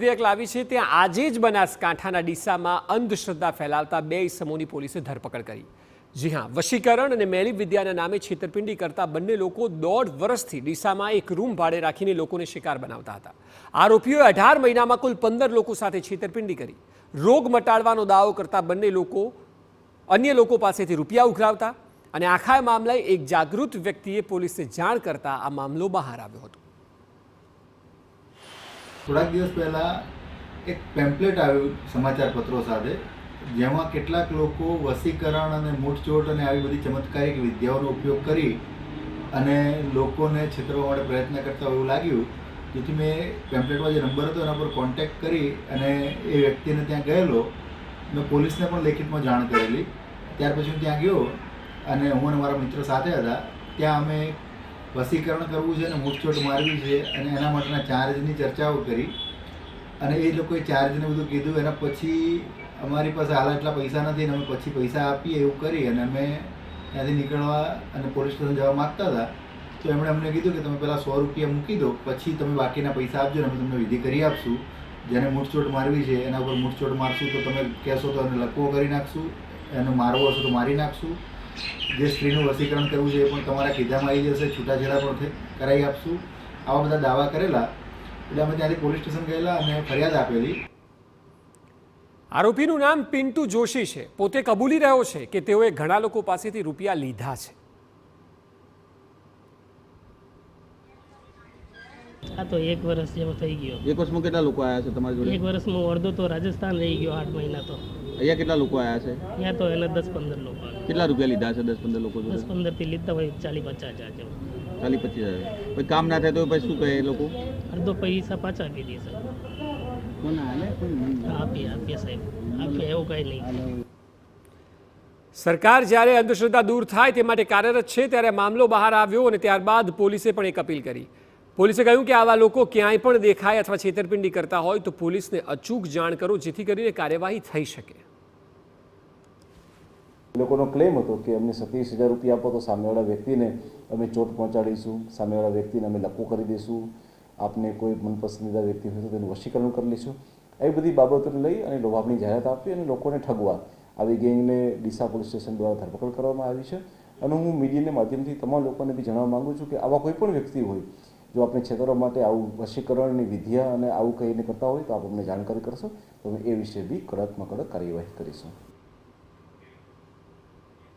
વિધેયક લાવી છે ત્યાં આજે જ બનાસકાંઠાના ડીસામાં અંધશ્રદ્ધા ફેલાવતા 2 ઇસમોની પોલીસે ધરપકડ કરી। જી હા, વશીકરણ અને મેલી વિદ્યાના નામે છેતરપિંડી કરતા બંને લોકો 1.5 વર્ષથી ડીસામાં એક રૂમ ભાડે રાખીને લોકોને શિકાર બનાવતા હતા। આરોપીઓએ 18 મહિનામાં કુલ 15 લોકો સાથે છેતરપિંડી કરી। રોગ મટાડવાનો દાવો કરતા બંને લોકો અન્ય લોકો પાસેથી રૂપિયા ઉઘરાવતા અને આખા મામલે એક જાગૃત વ્યક્તિએ પોલીસને જાણ કરતા આ મામલો બહાર આવ્યો હતો। થોડાક દિવસ પહેલાં એક પેમ્પલેટ આવ્યું સમાચાર પત્રો સાથે, જેમાં કેટલાક લોકો વશીકરણ અને મૂઠચોટ અને આવી બધી ચમત્કારિક વિદ્યાઓનો ઉપયોગ કરી અને લોકોને છેતરવા માટે પ્રયત્ન કરતા એવું લાગ્યું। જેથી મેં પેમ્પલેટમાં જે નંબર હતો એના પર કોન્ટેક્ટ કરી અને એ વ્યક્તિને ત્યાં ગયેલો। મેં પોલીસને પણ લેખિતમાં જાણ કરેલી। ત્યાર પછી હું ત્યાં ગયો અને હું અને મારા મિત્ર સાથે હતા। ત્યાં અમે વશીકરણ કરવું છે અને મૂઠચોટ મારવી છે અને એના માટેના ચાર્જની ચર્ચાઓ કરી અને એ લોકોએ ચાર્જને બધું કીધું। એના પછી અમારી પાસે હાલ એટલા પૈસા નથી અને અમે પછી પૈસા આપીએ એવું કરી અને અમે ત્યાંથી નીકળવા અને પોલીસ સ્ટેશન જવા માગતા હતા। તો એમણે અમને કીધું કે તમે પહેલાં 100 રૂપિયા મૂકી દો, પછી તમે બાકીના પૈસા આપજો ને અમે તમને વિધિ કરી આપશું। જેને મૂઠચોટ મારવી છે એના ઉપર મૂઠચોટ મારશું તો તમે કહેશો તો એને લકવો કરી નાખશું, એને મારવો હશે તો મારી નાખશું। જે સ્ત્રીનું વશીકરણ કરવું છે એ પણ તમારા કીધામાં આવી જશે, છૂટાછેડા પણ કરાવી આપશું। આવા બધા દાવા કરેલા એટલે અમે ત્યાંથી પોલીસ સ્ટેશન ગયેલા અને ફરિયાદ આપેલી। આરોપીનું નામ પિન્ટુ જોશી છે। પોતે કબૂલી રહ્યો છે કે તેઓએ ઘણા લોકો પાસેથી રૂપિયા લીધા છે। આ તો 1 વર્ષ જેવો થઈ ગયો। 1 વર્ષમાં કેટલા લોકો આવ્યા છે તમારી જોડે? 1 વર્ષમાં અડધો તો રાજસ્થાન રહી ગયો, 8 મહિના તો। અહીંયા કેટલા લોકો આવ્યા છે? અહીંયા તો એને 10-15 લોકો આવ્યા। કેટલા રૂપિયા લીધા છે 10-15 લોકો જોડે? 10-15 થી લીધા હોય 40-50 હજાર જેવું। 40-25 હજાર। પછી કામ ના થાય તો પછી શું કહે એ લોકો? અડધો પૈસા પાછા આપી દે સાહેબ। આપીએ સાહેબ, આપીએ, એવું કંઈ નહીં। સરકાર જ્યારે અંધશ્રદ્ધા દૂર થાય તે માટે કાર્યરત છે ત્યારે મામલો બહાર આવ્યો અને ત્યારબાદ પોલીસે પણ એક અપીલ કરી। પોલીસે કહ્યું કે આવા લોકો ક્યાંય પણ દેખાય અથવા છેતરપિંડી કરતા હોય તો પોલીસને અચૂક જાણ કરો, જેથી કરીને કાર્યવાહી થઈ શકે। લોકોનો ક્લેમ હતો કે અમને 27,000 રૂપિયા આપો તો સામેવાળા વ્યક્તિને અમે ચોટ પહોંચાડીશું, સામેવાળા વ્યક્તિને અમે લકવો કરી દઈશું, આપને કોઈ મનપસંદીદા વ્યક્તિ હોય તો તેનું વશીકરણ કરી લઈશું। એવી બધી બાબતોને લઈ અને લોભામણી જાહેરાત આપી અને લોકોને ઠગવા આવી ગેંગને ડીસા પોલીસ સ્ટેશન દ્વારા ધરપકડ કરવામાં આવી છે। અને હું મીડિયાના માધ્યમથી તમામ લોકોને બી જણાવવા માગું છું કે આવા કોઈ પણ વ્યક્તિ હોય જો આપણે છેતરવા માટે આવું વશીકરણની વિધિયા અને આવું કહીને કરતા હોય તો આપ અમને જાણકારી કરશો તો અમે એ વિશે બી કડકમાં કડક કાર્યવાહી કરીશું।